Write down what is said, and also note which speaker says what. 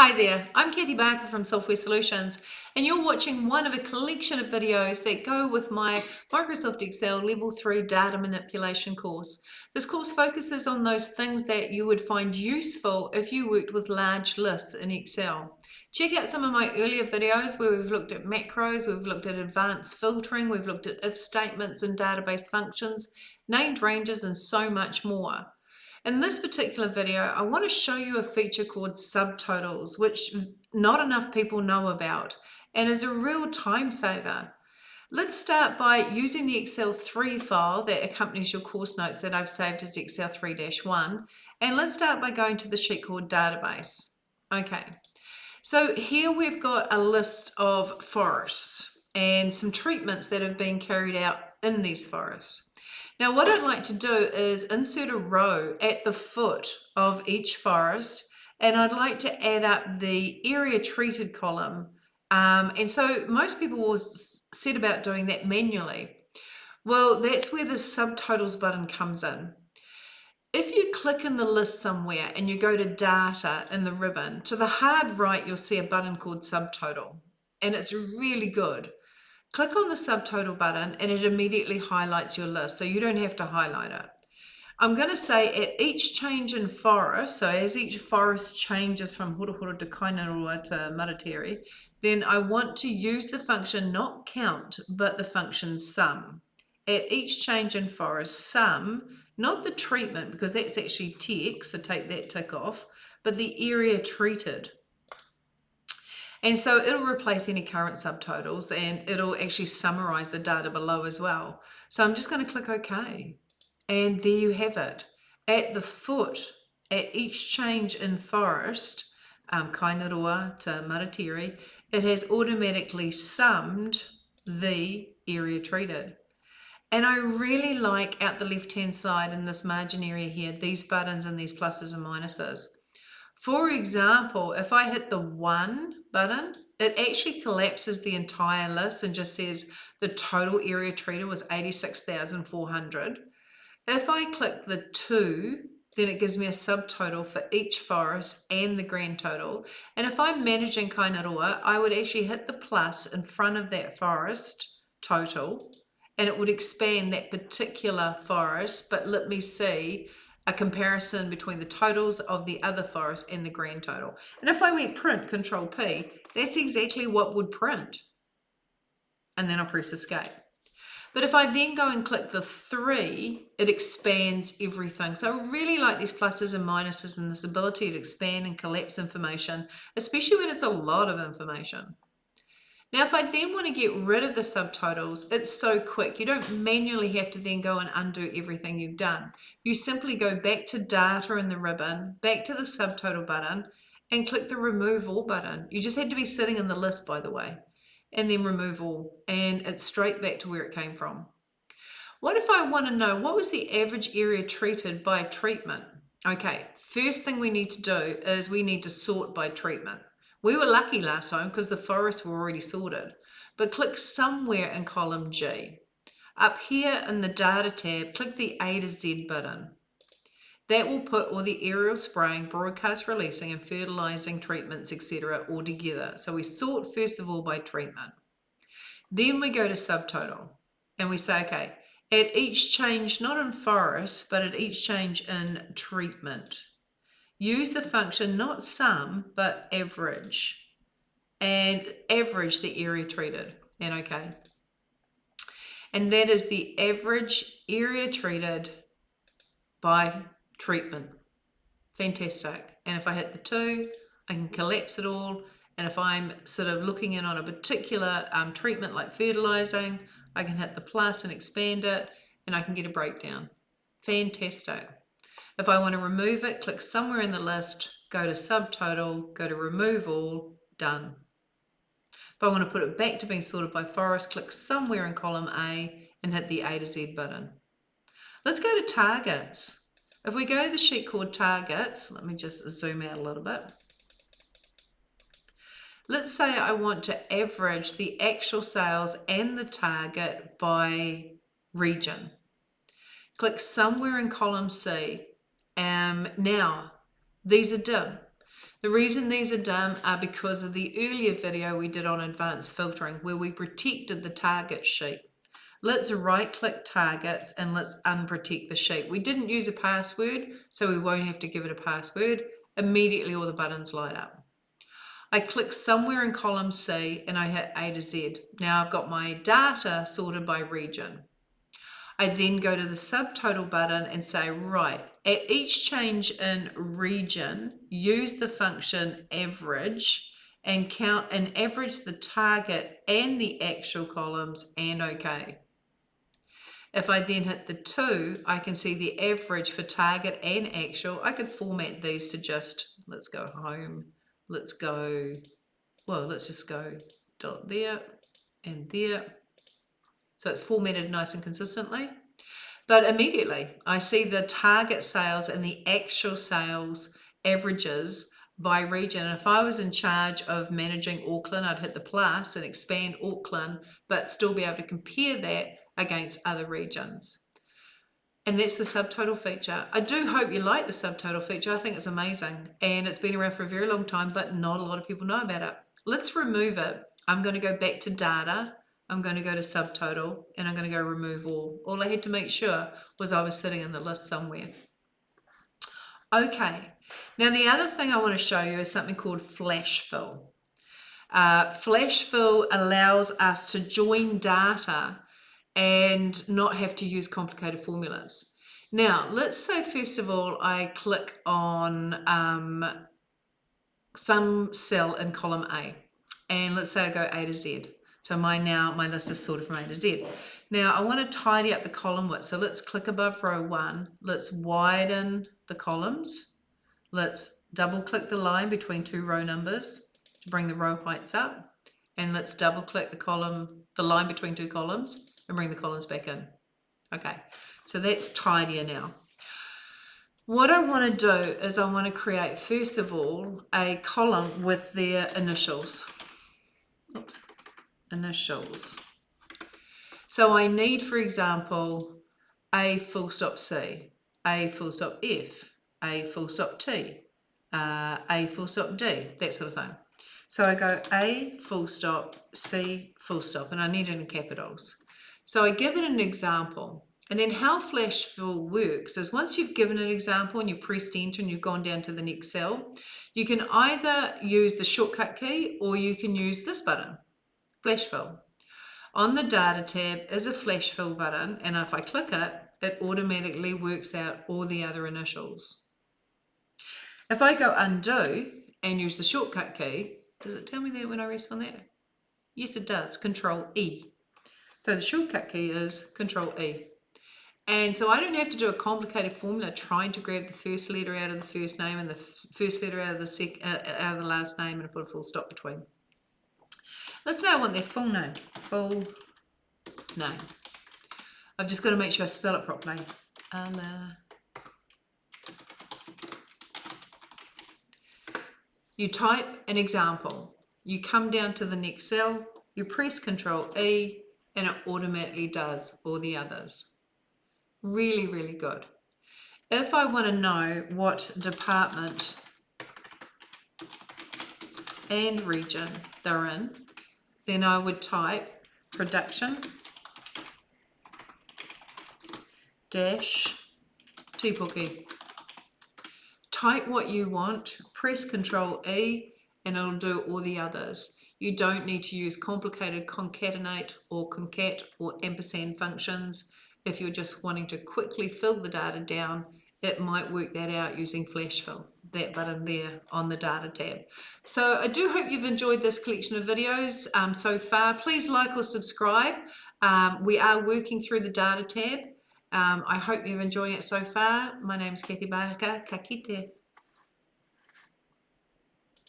Speaker 1: Hi there, I'm Cathi Barker from Software Solutions, and you're watching one of a collection of videos that go with my Microsoft Excel Level 3 Data Manipulation course. This course focuses on those things that you would find useful if you worked with large lists in Excel. Check out some of my earlier videos where we've looked at macros, we've looked at advanced filtering, we've looked at if statements and database functions, named ranges, and so much more. In this particular video, I want to show you a feature called Subtotals, which not enough people know about and is a real time saver. Let's start by using the Excel 3 file that accompanies your course notes that I've saved as Excel 3-1. And let's start by going to the sheet called Database. Okay, so here we've got a list of forests and some treatments that have been carried out in these forests. Now, what I'd like to do is insert a row at the foot of each forest, and I'd like to add up the area treated column. And so most people will set about doing that manually. Well, that's where the subtotals button comes in. If you click in the list somewhere and you go to data in the ribbon, to the hard right, you'll see a button called subtotal, and it's really good. Click on the subtotal button and it immediately highlights your list, so you don't have to highlight it. I'm going to say at each change in forest, so as each forest changes from Hurahura to Kainarua to Maratiri, then I want to use the function not count, but the function sum. At each change in forest, sum, not the treatment, because that's actually text, so take that tick off, but the area treated. And so it'll replace any current subtotals and it'll actually summarize the data below as well. So I'm just going to click OK. And there you have it. At the foot, at each change in forest, Kainarua to Maratiri, it has automatically summed the area treated. And I really like out the left-hand side in this margin area here, these buttons and these pluses and minuses. For example, if I hit the 1 button, it actually collapses the entire list and just says the total area treated was 86,400. If I click the 2, then it gives me a subtotal for each forest and the grand total. And if I'm managing Kainarua, I would actually hit the plus in front of that forest total, and it would expand that particular forest, but let me see a comparison between the totals of the other forest and the grand total. And if I went print, Control P, that's exactly what would print. And then I'll press escape. But if I then go and click the 3, it expands everything. So I really like these pluses and minuses and this ability to expand and collapse information, especially when it's a lot of information. Now, if I then want to get rid of the subtotals, it's so quick. You don't manually have to then go and undo everything you've done. You simply go back to data in the ribbon, back to the subtotal button, and click the remove all button. You just had to be sitting in the list, by the way, and then remove all, and it's straight back to where it came from. What if I want to know what was the average area treated by treatment? Okay, first thing we need to do is we need to sort by treatment. We were lucky last time because the forests were already sorted, but click somewhere in column G. Up here in the data tab, click the A to Z button. That will put all the aerial spraying, broadcast releasing and fertilizing treatments, etc. all together. So we sort first of all by treatment. Then we go to subtotal and we say, okay, at each change, not in forests, but at each change in treatment, use the function not sum, but average. And average the area treated, and okay. And that is the average area treated by treatment. Fantastic. And if I hit the 2, I can collapse it all. And if I'm sort of looking in on a particular treatment like fertilizing, I can hit the plus and expand it, and I can get a breakdown. Fantastic. If I want to remove it, click somewhere in the list, go to subtotal, go to remove all, done. If I want to put it back to being sorted by forest, click somewhere in column A and hit the A to Z button. Let's go to targets. If we go to the sheet called targets, let me just zoom out a little bit. Let's say I want to average the actual sales and the target by region. Click somewhere in column C. Now, these are dim. The reason these are dim are because of the earlier video we did on advanced filtering where we protected the target sheet. Let's right click targets and let's unprotect the sheet. We didn't use a password, so we won't have to give it a password. Immediately all the buttons light up. I click somewhere in column C and I hit A to Z. Now I've got my data sorted by region. I then go to the subtotal button and say, right, at each change in region, use the function average and count and average the target and the actual columns and OK. If I then hit the 2, I can see the average for target and actual. I could format these to just, let's go home, let's go, well, let's just go dot there and there. So it's formatted nice and consistently. But immediately I see the target sales and the actual sales averages by region. And if I was in charge of managing Auckland, I'd hit the plus and expand Auckland, but still be able to compare that against other regions. And that's the subtotal feature. I do hope you like the subtotal feature. I think it's amazing. And it's been around for a very long time, but not a lot of people know about it. Let's remove it. I'm going to go back to data. I'm going to go to subtotal and I'm going to go remove all. All I had to make sure was I was sitting in the list somewhere. Okay, now the other thing I want to show you is something called flash fill. Flash fill allows us to join data and not have to use complicated formulas. Now, let's say first of all I click on some cell in column A, and let's say I go A to Z. So my list is sorted from A to Z. Now I want to tidy up the column width. So let's click above row 1. Let's widen the columns. Let's double click the line between 2 row numbers to bring the row heights up. And let's double click the line between 2 columns and bring the columns back in. Okay, so that's tidier now. What I want to do is I want to create, first of all, a column with their initials. Oops, initials. So I need, for example, A full stop C, A full stop F, A full stop T, A full stop D, that sort of thing. So I go A full stop, C full stop, and I need it in capitals. So I give it an example. And then how flash fill works is once you've given an example and you pressed enter and you've gone down to the next cell, you can either use the shortcut key or you can use this button, flash fill. On the data tab is a flash fill button, and if I click it, it automatically works out all the other initials. If I go undo and use the shortcut key, does it tell me that when I rest on that? Yes, it does, Control E. So the shortcut key is Control E. And so I don't have to do a complicated formula trying to grab the first letter out of the first name and the first letter out of the last name and put a full stop between. Let's say I want their full name. Full name. I've just got to make sure I spell it properly. You type an example. You come down to the next cell. You press Control E and it automatically does all the others. Really, really good. If I want to know what department and region they're in, then I would type production dash Te-Puke. Type what you want, press Control E, and it'll do all the others. You don't need to use complicated concatenate or concat or ampersand functions. If you're just wanting to quickly fill the data down, it might work that out using flash fill, that button there on the data tab. So I do hope you've enjoyed this collection of videos so far. Please like or subscribe. We are working through the data tab. I hope you're enjoying it so far. My name is Cathi Ka kite.